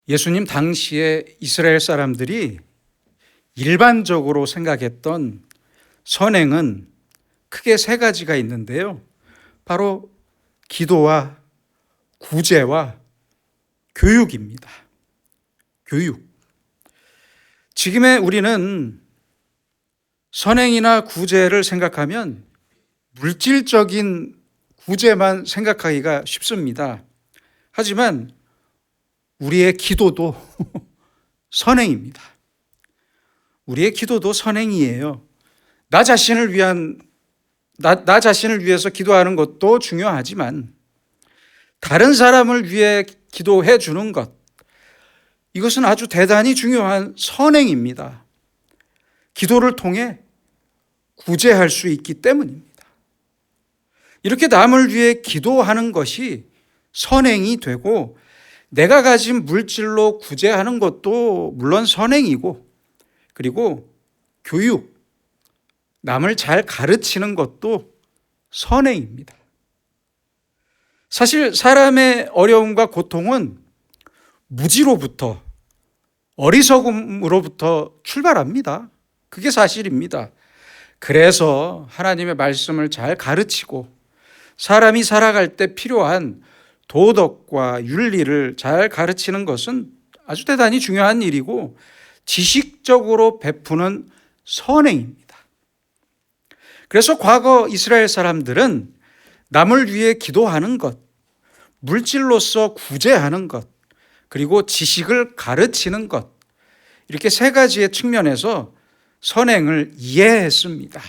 예수님 당시에 이스라엘 사람들이 일반적으로 생각했던 선행은 크게 세 가지가 있는데요. 바로 기도와 구제와 교육입니다. 교육. 지금의 우리는 선행이나 구제를 생각하면 물질적인 구제만 생각하기가 쉽습니다. 하지만 우리의 기도도 선행입니다. 우리의 기도도 선행이에요. 나 자신을 위해서 기도하는 것도 중요하지만 다른 사람을 위해 기도해 주는 것, 이것은 아주 대단히 중요한 선행입니다. 기도를 통해 구제할 수 있기 때문입니다. 이렇게 남을 위해 기도하는 것이 선행이 되고 내가 가진 물질로 구제하는 것도 물론 선행이고, 그리고 교육, 남을 잘 가르치는 것도 선행입니다. 사실 사람의 어려움과 고통은 무지로부터, 어리석음으로부터 출발합니다. 그게 사실입니다. 그래서 하나님의 말씀을 잘 가르치고 사람이 살아갈 때 필요한 도덕과 윤리를 잘 가르치는 것은 아주 대단히 중요한 일이고 지식적으로 베푸는 선행입니다. 그래서 과거 이스라엘 사람들은 남을 위해 기도하는 것, 물질로서 구제하는 것, 그리고 지식을 가르치는 것, 이렇게 세 가지의 측면에서 선행을 이해했습니다.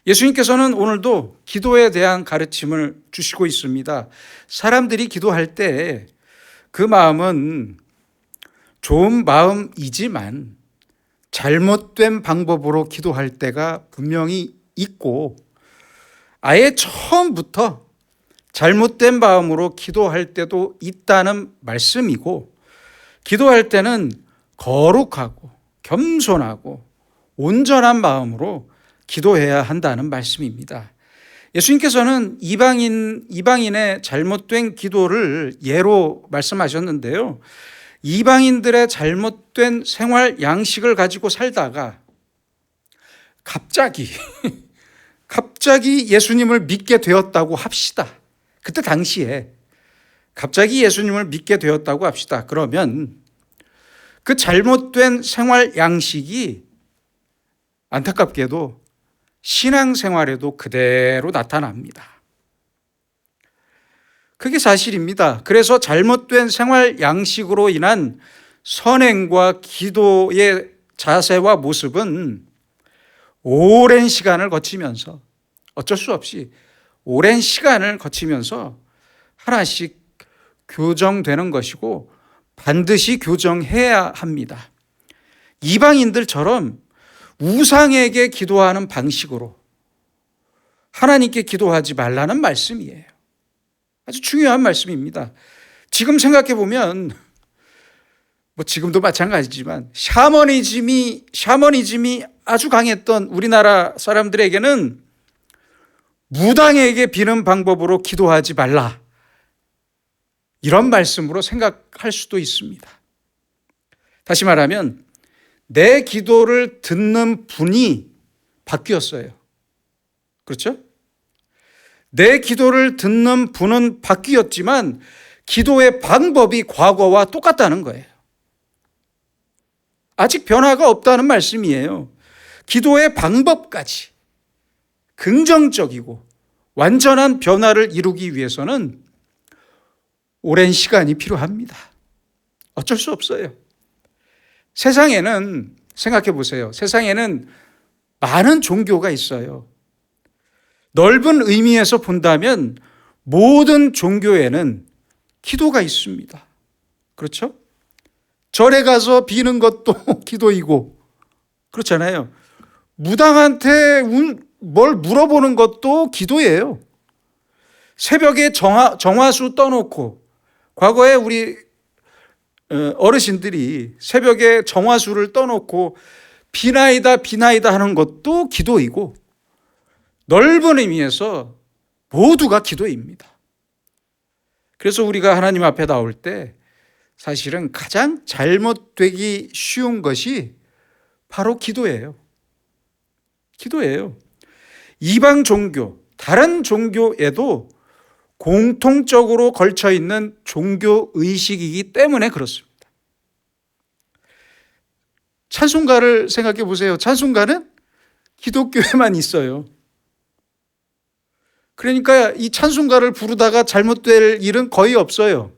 예수님께서는 오늘도 기도에 대한 가르침을 주시고 있습니다. 사람들이 기도할 때 그 마음은 좋은 마음이지만 잘못된 방법으로 기도할 때가 분명히 있고, 아예 처음부터 잘못된 마음으로 기도할 때도 있다는 말씀이고, 기도할 때는 거룩하고 겸손하고 온전한 마음으로 기도해야 한다는 말씀입니다. 예수님께서는 이방인의 잘못된 기도를 예로 말씀하셨는데요. 이방인들의 잘못된 생활 양식을 가지고 살다가 갑자기 예수님을 믿게 되었다고 합시다. 그때 당시에 갑자기 예수님을 믿게 되었다고 합시다. 그러면 그 잘못된 생활 양식이 안타깝게도 신앙생활에도 그대로 나타납니다. 그게 사실입니다. 그래서 잘못된 생활 양식으로 인한 선행과 기도의 자세와 모습은 오랜 시간을 거치면서, 어쩔 수 없이 오랜 시간을 거치면서 하나씩 교정되는 것이고 반드시 교정해야 합니다. 이방인들처럼 우상에게 기도하는 방식으로 하나님께 기도하지 말라는 말씀이에요. 아주 중요한 말씀입니다. 지금 생각해 보면 지금도 마찬가지지만 샤머니즘이 아주 강했던 우리나라 사람들에게는 무당에게 비는 방법으로 기도하지 말라, 이런 말씀으로 생각할 수도 있습니다. 다시 말하면 내 기도를 듣는 분이 바뀌었어요. 그렇죠? 내 기도를 듣는 분은 바뀌었지만 기도의 방법이 과거와 똑같다는 거예요. 아직 변화가 없다는 말씀이에요. 기도의 방법까지 긍정적이고 완전한 변화를 이루기 위해서는 오랜 시간이 필요합니다. 어쩔 수 없어요. 세상에는, 생각해 보세요. 세상에는 많은 종교가 있어요. 넓은 의미에서 본다면 모든 종교에는 기도가 있습니다. 그렇죠? 절에 가서 비는 것도 기도이고, 그렇잖아요. 무당한테 뭘 물어보는 것도 기도예요. 새벽에 정화수 떠놓고, 과거에 우리 어르신들이 새벽에 정화수를 떠놓고 비나이다 하는 것도 기도이고, 넓은 의미에서 모두가 기도입니다. 그래서 우리가 하나님 앞에 나올 때 사실은 가장 잘못되기 쉬운 것이 바로 기도예요. 기도예요. 이방 종교, 다른 종교에도 공통적으로 걸쳐 있는 종교 의식이기 때문에 그렇습니다. 찬송가를 생각해 보세요. 찬송가는 기독교에만 있어요. 그러니까 이 찬송가를 부르다가 잘못될 일은 거의 없어요.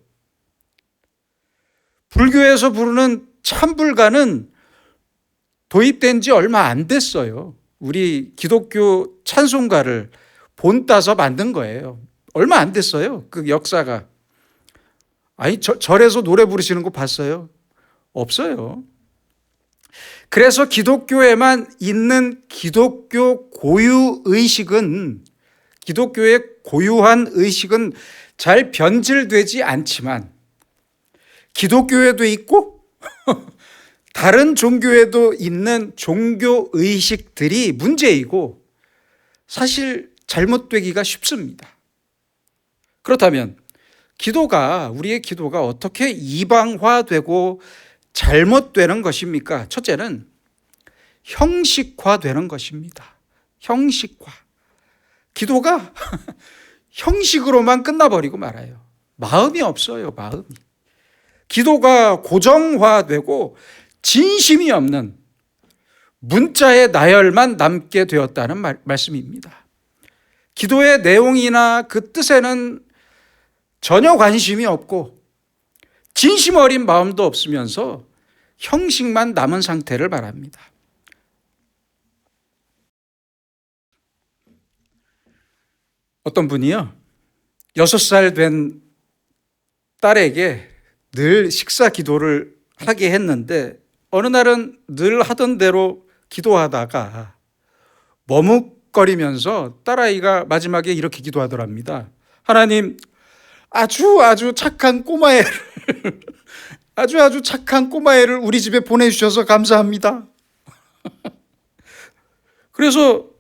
불교에서 부르는 찬불가는 도입된 지 얼마 안 됐어요. 우리 기독교 찬송가를 본따서 만든 거예요. 얼마 안 됐어요. 그 역사가. 아니, 절에서 노래 부르시는 거 봤어요? 없어요. 그래서 기독교에만 있는 기독교 고유 의식은, 기독교의 고유한 의식은 잘 변질되지 않지만 기독교에도 있고 다른 종교에도 있는 종교 의식들이 문제이고 사실 잘못되기가 쉽습니다. 그렇다면 우리의 기도가 어떻게 이방화되고 잘못되는 것입니까? 첫째는 형식화되는 것입니다. 형식화. 기도가 형식으로만 끝나버리고 말아요. 마음이 없어요, 마음이. 기도가 고정화되고 진심이 없는 문자의 나열만 남게 되었다는 말씀입니다. 기도의 내용이나 그 뜻에는 전혀 관심이 없고 진심 어린 마음도 없으면서 형식만 남은 상태를 말합니다. 어떤 분이요, 6살 된 딸에게 늘 식사 기도를 하게 했는데 어느 날은 늘 하던 대로 기도하다가 머뭇거리면서 딸아이가 마지막에 이렇게 기도하더랍니다. 하나님, 아주 착한 꼬마애를 아주 착한 꼬마애를 우리 집에 보내주셔서 감사합니다. 그래서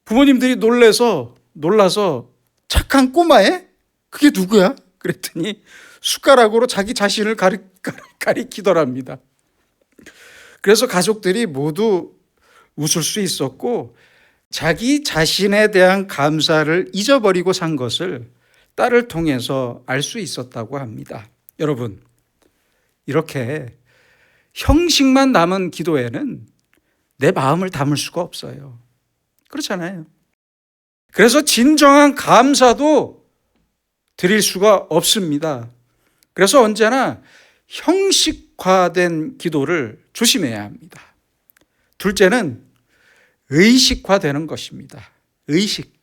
부모님들이 놀라서 착한 꼬마애? 그게 누구야? 그랬더니 숟가락으로 자기 자신을 가리키더랍니다. 그래서 가족들이 모두 웃을 수 있었고 자기 자신에 대한 감사를 잊어버리고 산 것을 딸을 통해서 알 수 있었다고 합니다. 여러분, 이렇게 형식만 남은 기도에는 내 마음을 담을 수가 없어요. 그렇잖아요. 그래서 진정한 감사도 드릴 수가 없습니다. 그래서 언제나 형식화된 기도를 조심해야 합니다. 둘째는 의식화되는 것입니다. 의식.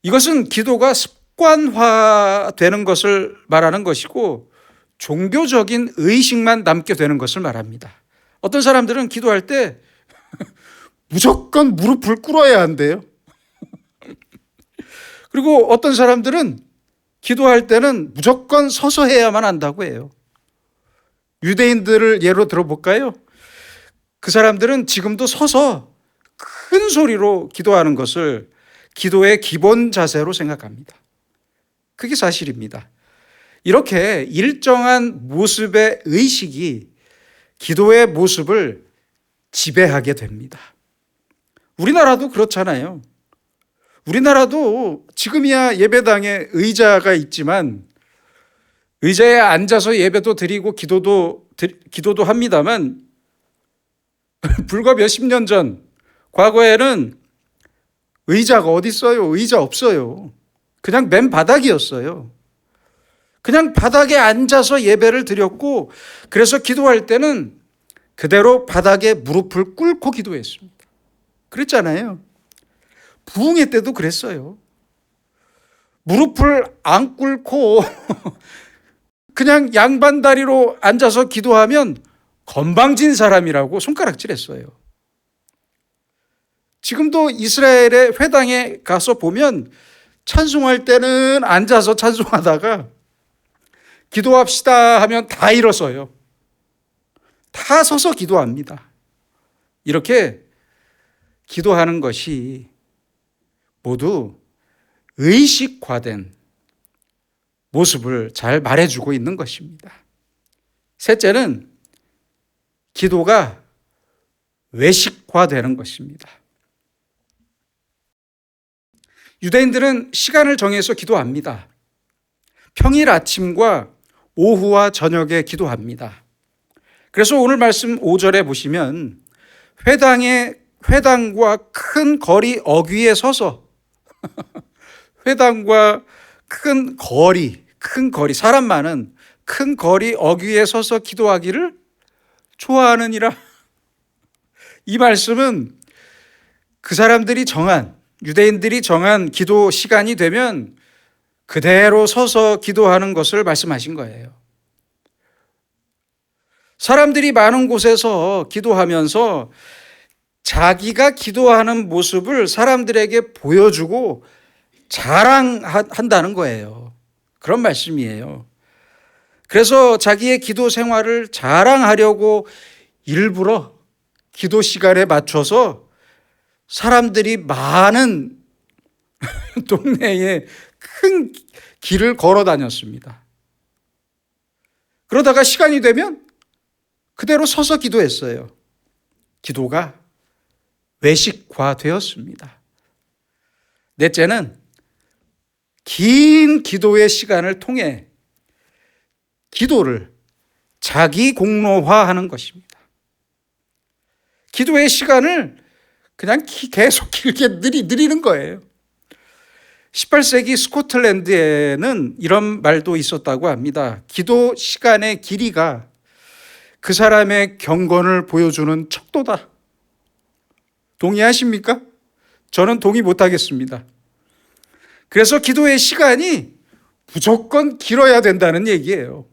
이것은 기도가 습관화되는 것을 말하는 것이고 종교적인 의식만 남게 되는 것을 말합니다. 어떤 사람들은 기도할 때 무조건 무릎을 꿇어야 한대요. 그리고 어떤 사람들은 기도할 때는 무조건 서서 해야만 한다고 해요. 유대인들을 예로 들어볼까요? 그 사람들은 지금도 서서 큰 소리로 기도하는 것을 기도의 기본 자세로 생각합니다. 그게 사실입니다. 이렇게 일정한 모습의 의식이 기도의 모습을 지배하게 됩니다. 우리나라도 그렇잖아요. 우리나라도 지금이야 예배당에 의자가 있지만 의자에 앉아서 예배도 드리고 기도도 합니다만 불과 몇십 년 전 과거에는 의자가 어디 있어요? 의자 없어요. 그냥 맨바닥이었어요. 그냥 바닥에 앉아서 예배를 드렸고 그래서 기도할 때는 그대로 바닥에 무릎을 꿇고 기도했습니다. 그랬잖아요. 부흥회 때도 그랬어요. 무릎을 안 꿇고 그냥 양반다리로 앉아서 기도하면 건방진 사람이라고 손가락질했어요. 지금도 이스라엘의 회당에 가서 보면 찬송할 때는 앉아서 찬송하다가 기도합시다 하면 다 일어서요. 다 서서 기도합니다. 이렇게 기도하는 것이 모두 의식화된 모습을 잘 말해주고 있는 것입니다. 셋째는 기도가 외식화되는 것입니다. 유대인들은 시간을 정해서 기도합니다. 평일 아침과 오후와 저녁에 기도합니다. 그래서 오늘 말씀 5절에 보시면 회당과 큰 거리 어귀에 서서 회당과 큰 거리, 사람 많은 큰 거리 어귀에 서서 기도하기를 좋아하느니라. 이 말씀은 그 사람들이 유대인들이 정한 기도 시간이 되면 그대로 서서 기도하는 것을 말씀하신 거예요. 사람들이 많은 곳에서 기도하면서 자기가 기도하는 모습을 사람들에게 보여주고 자랑한다는 거예요. 그런 말씀이에요. 그래서 자기의 기도 생활을 자랑하려고 일부러 기도 시간에 맞춰서 사람들이 많은 동네에 큰 길을 걸어 다녔습니다. 그러다가 시간이 되면 그대로 서서 기도했어요. 기도가 외식화되었습니다. 넷째는 긴 기도의 시간을 통해 기도를 자기 공로화하는 것입니다. 기도의 시간을 그냥 계속 길게 늘리는 거예요. 18세기 스코틀랜드에는 이런 말도 있었다고 합니다. 기도 시간의 길이가 그 사람의 경건을 보여주는 척도다. 동의하십니까? 저는 동의 못하겠습니다. 그래서 기도의 시간이 무조건 길어야 된다는 얘기예요.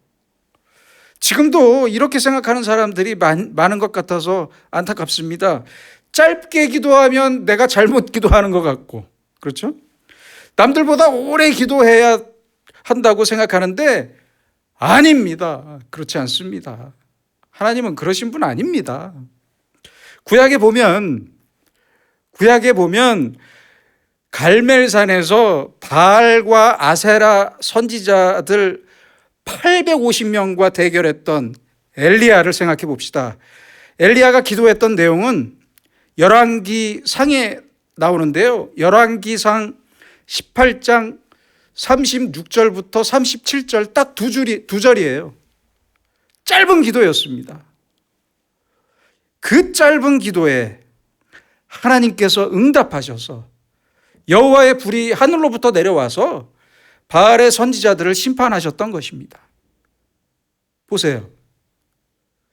지금도 이렇게 생각하는 사람들이 많은 것 같아서 안타깝습니다. 짧게 기도하면 내가 잘못 기도하는 것 같고, 그렇죠? 남들보다 오래 기도해야 한다고 생각하는데 아닙니다. 그렇지 않습니다. 하나님은 그러신 분 아닙니다. 구약에 보면 갈멜산에서 바알과 아세라 선지자들 850명과 대결했던 엘리야를 생각해 봅시다. 엘리야가 기도했던 내용은 열왕기상에 나오는데요. 열왕기상 18장 36절부터 37절 딱 두 절이에요. 짧은 기도였습니다. 그 짧은 기도에 하나님께서 응답하셔서 여호와의 불이 하늘로부터 내려와서 바알의 선지자들을 심판하셨던 것입니다. 보세요.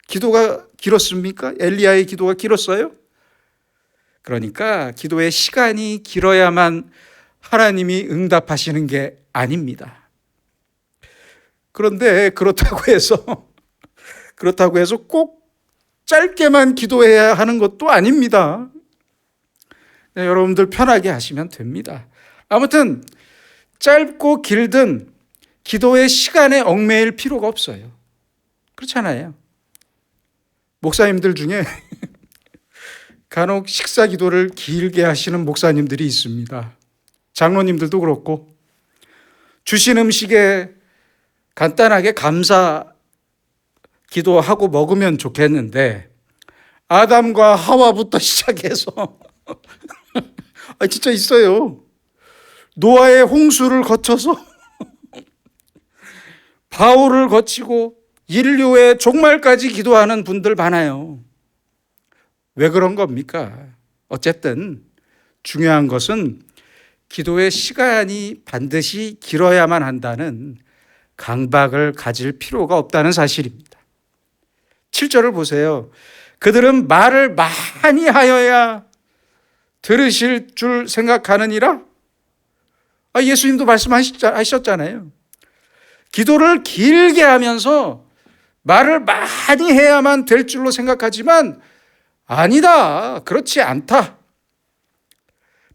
기도가 길었습니까? 엘리야의 기도가 길었어요? 그러니까 기도의 시간이 길어야만 하나님이 응답하시는 게 아닙니다. 그런데 그렇다고 해서 꼭 짧게만 기도해야 하는 것도 아닙니다. 네, 여러분들 편하게 하시면 됩니다. 아무튼 짧고 길든 기도의 시간에 얽매일 필요가 없어요. 그렇잖아요. 목사님들 중에 간혹 식사 기도를 길게 하시는 목사님들이 있습니다. 장로님들도 그렇고 주신 음식에 간단하게 감사 기도하고 먹으면 좋겠는데 아담과 하와부터 시작해서 진짜 있어요. 노아의 홍수를 거쳐서 바울을 거치고 인류의 종말까지 기도하는 분들 많아요. 왜 그런 겁니까? 어쨌든 중요한 것은 기도의 시간이 반드시 길어야만 한다는 강박을 가질 필요가 없다는 사실입니다. 7절을 보세요. 그들은 말을 많이 하여야 들으실 줄 생각하느니라. 예수님도 말씀하셨잖아요. 기도를 길게 하면서 말을 많이 해야만 될 줄로 생각하지만 아니다. 그렇지 않다.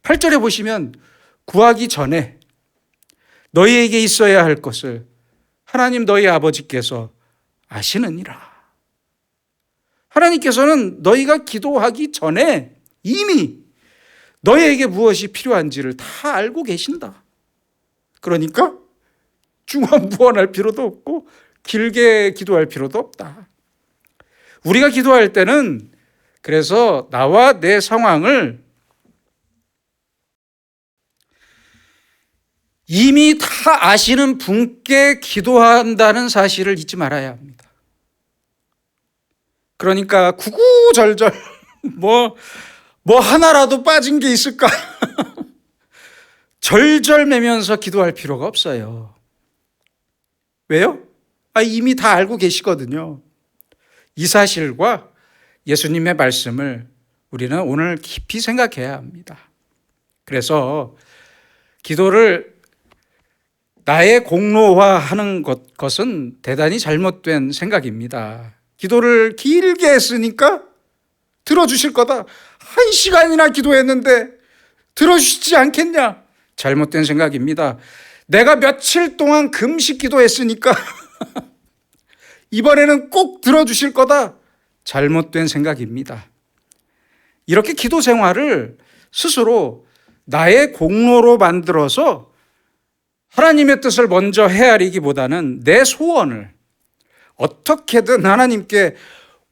8절에 보시면 구하기 전에 너희에게 있어야 할 것을 하나님 너희 아버지께서 아시느니라. 하나님께서는 너희가 기도하기 전에 이미 너희에게 무엇이 필요한지를 다 알고 계신다. 그러니까 중언부언할 필요도 없고 길게 기도할 필요도 없다. 우리가 기도할 때는 그래서 나와 내 상황을 이미 다 아시는 분께 기도한다는 사실을 잊지 말아야 합니다. 그러니까 구구절절 뭐 하나라도 빠진 게 있을까? 절절매면서 기도할 필요가 없어요. 왜요? 이미 다 알고 계시거든요. 이 사실과 예수님의 말씀을 우리는 오늘 깊이 생각해야 합니다. 그래서 기도를 나의 공로화하는 것은 대단히 잘못된 생각입니다. 기도를 길게 했으니까 들어주실 거다. 1시간이나 기도했는데 들어주시지 않겠냐? 잘못된 생각입니다. 내가 며칠 동안 금식 기도했으니까 이번에는 꼭 들어주실 거다. 잘못된 생각입니다. 이렇게 기도 생활을 스스로 나의 공로로 만들어서 하나님의 뜻을 먼저 헤아리기보다는 내 소원을 어떻게든 하나님께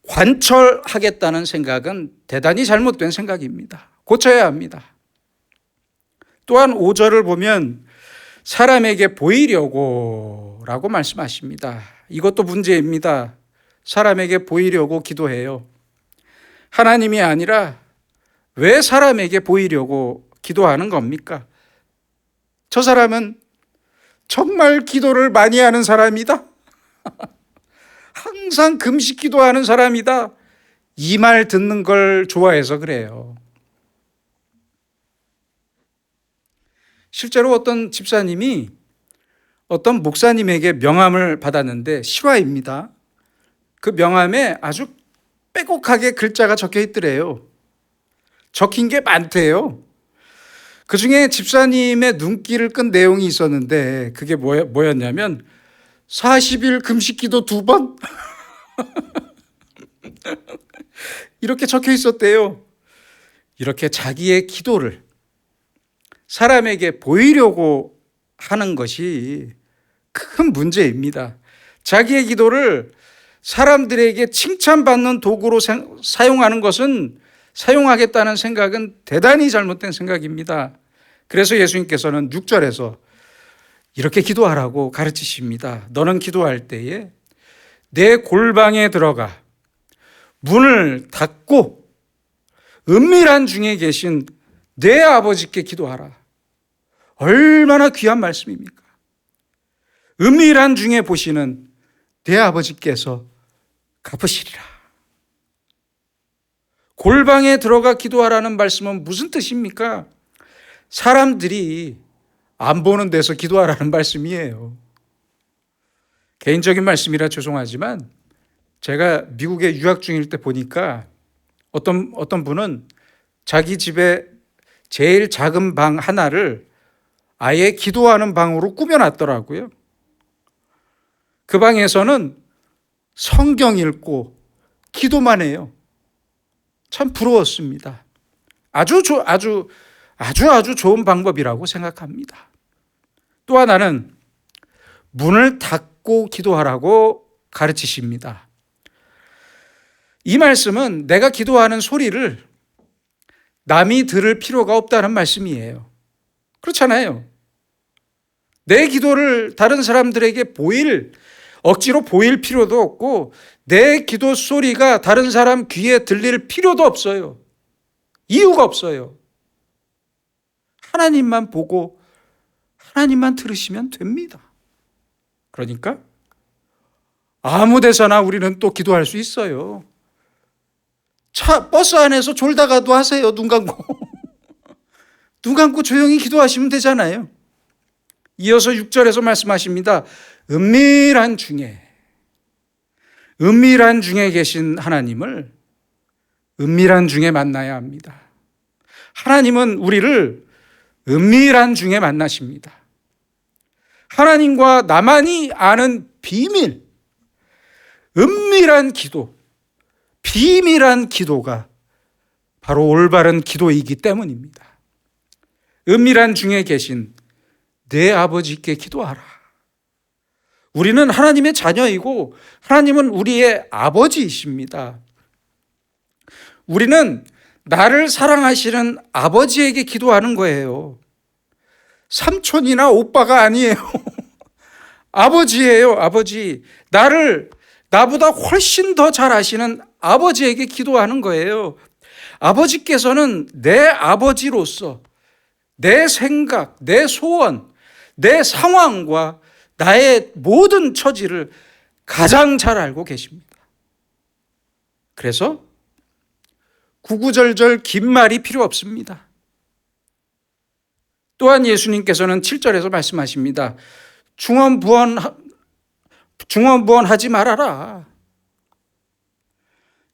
관철하겠다는 생각은 대단히 잘못된 생각입니다. 고쳐야 합니다. 또한 5절을 보면 사람에게 보이려고 라고 말씀하십니다. 이것도 문제입니다. 사람에게 보이려고 기도해요. 하나님이 아니라 왜 사람에게 보이려고 기도하는 겁니까? 저 사람은 정말 기도를 많이 하는 사람이다. 항상 금식 기도하는 사람이다. 이 말 듣는 걸 좋아해서 그래요. 실제로 어떤 집사님이 어떤 목사님에게 명함을 받았는데 실화입니다. 그 명함에 아주 빼곡하게 글자가 적혀 있더래요. 적힌 게 많대요. 그 중에 집사님의 눈길을 끈 내용이 있었는데 그게 뭐였냐면 40일 금식 기도 2번? 이렇게 적혀 있었대요. 이렇게 자기의 기도를 사람에게 보이려고 하는 것이 큰 문제입니다. 자기의 기도를 사람들에게 칭찬받는 도구로 사용하는 것은 사용하겠다는 생각은 대단히 잘못된 생각입니다. 그래서 예수님께서는 6절에서 이렇게 기도하라고 가르치십니다. 너는 기도할 때에 내 골방에 들어가 문을 닫고 은밀한 중에 계신 내 아버지께 기도하라. 얼마나 귀한 말씀입니까? 은밀한 중에 보시는 내 아버지께서 갚으시리라. 골방에 들어가 기도하라는 말씀은 무슨 뜻입니까? 사람들이 안 보는 데서 기도하라는 말씀이에요. 개인적인 말씀이라 죄송하지만 제가 미국에 유학 중일 때 보니까 어떤 분은 자기 집에 제일 작은 방 하나를 아예 기도하는 방으로 꾸며놨더라고요. 그 방에서는 성경 읽고 기도만 해요. 참 부러웠습니다. 아주 좋은 방법이라고 생각합니다. 또 하나는 문을 닫고 기도하라고 가르치십니다. 이 말씀은 내가 기도하는 소리를 남이 들을 필요가 없다는 말씀이에요. 그렇잖아요. 내 기도를 다른 사람들에게 억지로 보일 필요도 없고 내 기도 소리가 다른 사람 귀에 들릴 필요도 없어요. 이유가 없어요. 하나님만 보고 하나님만 들으시면 됩니다. 그러니까 아무 데서나 우리는 또 기도할 수 있어요. 버스 안에서 졸다가도 하세요. 눈 감고. 눈 감고 조용히 기도하시면 되잖아요. 이어서 6절에서 말씀하십니다. 은밀한 중에 계신 하나님을 은밀한 중에 만나야 합니다. 하나님은 우리를 은밀한 중에 만나십니다. 하나님과 나만이 아는 비밀, 은밀한 기도, 비밀한 기도가 바로 올바른 기도이기 때문입니다. 은밀한 중에 계신 내 아버지께 기도하라. 우리는 하나님의 자녀이고 하나님은 우리의 아버지이십니다. 우리는 나를 사랑하시는 아버지에게 기도하는 거예요. 삼촌이나 오빠가 아니에요. 아버지예요, 아버지. 나보다 훨씬 더 잘 아시는 아버지에게 기도하는 거예요. 아버지께서는 내 아버지로서 내 생각, 내 소원, 내 상황과 나의 모든 처지를 가장 잘 알고 계십니다. 그래서 구구절절 긴 말이 필요 없습니다. 또한 예수님께서는 7절에서 말씀하십니다. 중언부언하지 말아라.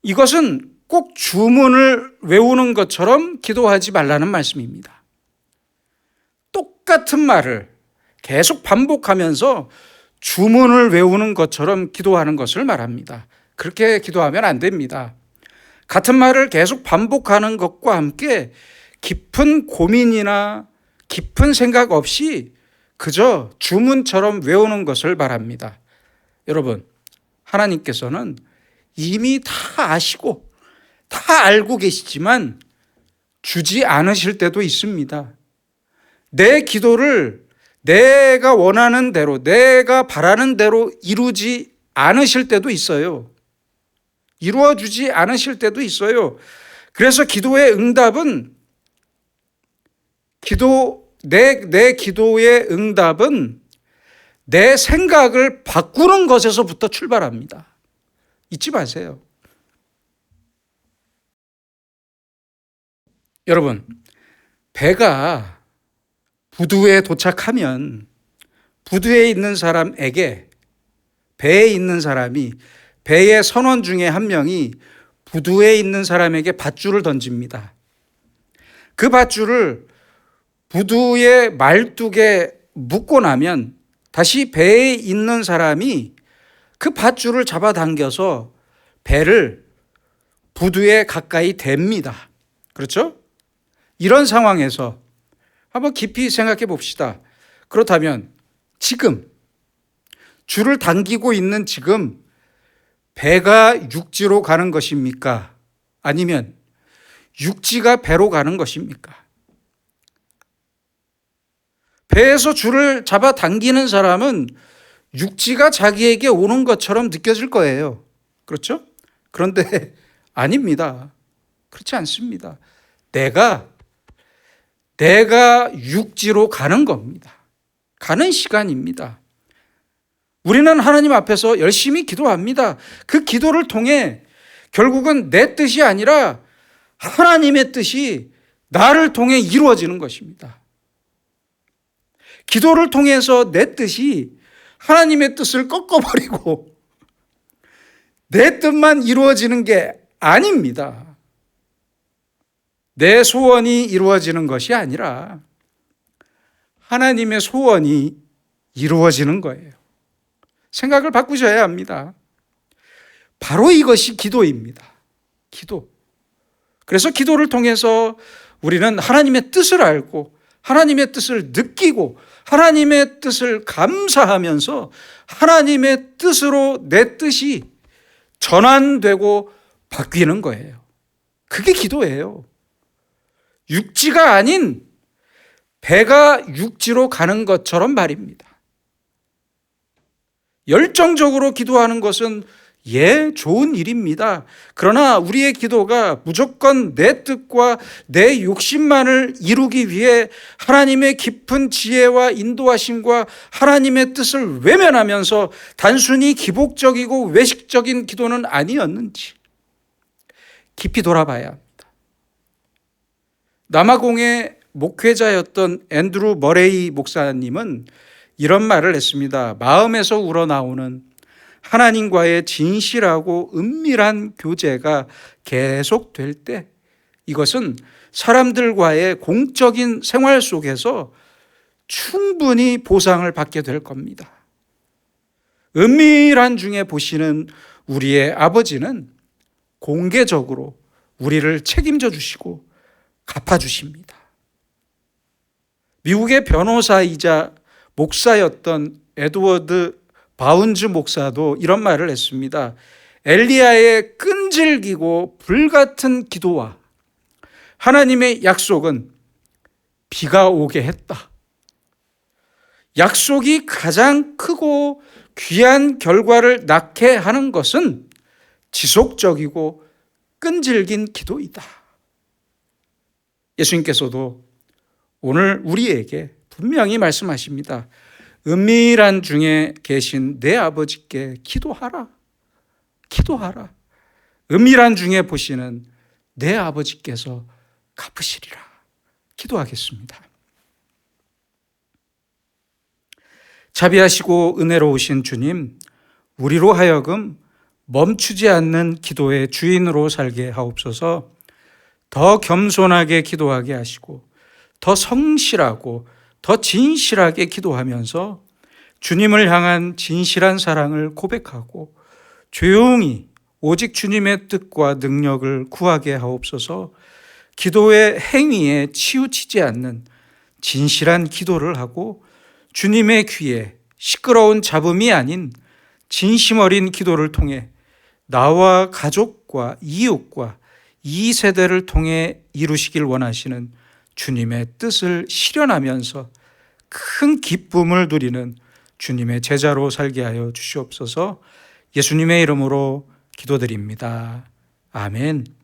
이것은 꼭 주문을 외우는 것처럼 기도하지 말라는 말씀입니다. 똑같은 말을 계속 반복하면서 주문을 외우는 것처럼 기도하는 것을 말합니다. 그렇게 기도하면 안 됩니다. 같은 말을 계속 반복하는 것과 함께 깊은 고민이나 깊은 생각 없이 그저 주문처럼 외우는 것을 말합니다. 여러분, 하나님께서는 이미 다 아시고 다 알고 계시지만 주지 않으실 때도 있습니다. 내 기도를 내가 원하는 대로, 내가 바라는 대로 이루지 않으실 때도 있어요. 이루어주지 않으실 때도 있어요. 그래서 기도의 응답은 내 기도의 응답은 내 생각을 바꾸는 것에서부터 출발합니다. 잊지 마세요. 여러분, 배가 부두에 도착하면 부두에 있는 사람에게 배에 있는 사람이 배의 선원 중에 한 명이 부두에 있는 사람에게 밧줄을 던집니다. 그 밧줄을 부두의 말뚝에 묶고 나면 다시 배에 있는 사람이 그 밧줄을 잡아당겨서 배를 부두에 가까이 댑니다. 그렇죠? 이런 상황에서 한번 깊이 생각해 봅시다. 그렇다면 지금 줄을 당기고 있는 지금 배가 육지로 가는 것입니까? 아니면 육지가 배로 가는 것입니까? 배에서 줄을 잡아 당기는 사람은 육지가 자기에게 오는 것처럼 느껴질 거예요. 그렇죠? 그런데 아닙니다. 그렇지 않습니다. 내가 육지로 가는 겁니다. 가는 시간입니다. 우리는 하나님 앞에서 열심히 기도합니다. 그 기도를 통해 결국은 내 뜻이 아니라 하나님의 뜻이 나를 통해 이루어지는 것입니다. 기도를 통해서 내 뜻이 하나님의 뜻을 꺾어버리고 내 뜻만 이루어지는 게 아닙니다. 내 소원이 이루어지는 것이 아니라 하나님의 소원이 이루어지는 거예요. 생각을 바꾸셔야 합니다. 바로 이것이 기도입니다. 기도. 그래서 기도를 통해서 우리는 하나님의 뜻을 알고 하나님의 뜻을 느끼고 하나님의 뜻을 감사하면서 하나님의 뜻으로 내 뜻이 전환되고 바뀌는 거예요. 그게 기도예요. 육지가 아닌 배가 육지로 가는 것처럼 말입니다. 열정적으로 기도하는 것은 좋은 일입니다. 그러나 우리의 기도가 무조건 내 뜻과 내 욕심만을 이루기 위해 하나님의 깊은 지혜와 인도하심과 하나님의 뜻을 외면하면서 단순히 기복적이고 외식적인 기도는 아니었는지 깊이 돌아봐야 합니다. 남아공의 목회자였던 앤드루 머레이 목사님은 이런 말을 했습니다. 마음에서 우러나오는 하나님과의 진실하고 은밀한 교제가 계속될 때 이것은 사람들과의 공적인 생활 속에서 충분히 보상을 받게 될 겁니다. 은밀한 중에 보시는 우리의 아버지는 공개적으로 우리를 책임져 주시고 갚아주십니다. 미국의 변호사이자 목사였던 에드워드 바운즈 목사도 이런 말을 했습니다. 엘리야의 끈질기고 불같은 기도와 하나님의 약속은 비가 오게 했다. 약속이 가장 크고 귀한 결과를 낳게 하는 것은 지속적이고 끈질긴 기도이다. 예수님께서도 오늘 우리에게 분명히 말씀하십니다. 은밀한 중에 계신 내 아버지께 기도하라. 기도하라. 은밀한 중에 보시는 내 아버지께서 갚으시리라. 기도하겠습니다. 자비하시고 은혜로우신 주님, 우리로 하여금 멈추지 않는 기도의 주인으로 살게 하옵소서. 더 겸손하게 기도하게 하시고 더 성실하고 더 진실하게 기도하면서 주님을 향한 진실한 사랑을 고백하고 조용히 오직 주님의 뜻과 능력을 구하게 하옵소서. 기도의 행위에 치우치지 않는 진실한 기도를 하고 주님의 귀에 시끄러운 잡음이 아닌 진심 어린 기도를 통해 나와 가족과 이웃과 이 세대를 통해 이루시길 원하시는 주님의 뜻을 실현하면서 큰 기쁨을 누리는 주님의 제자로 살게 하여 주시옵소서. 예수님의 이름으로 기도드립니다. 아멘.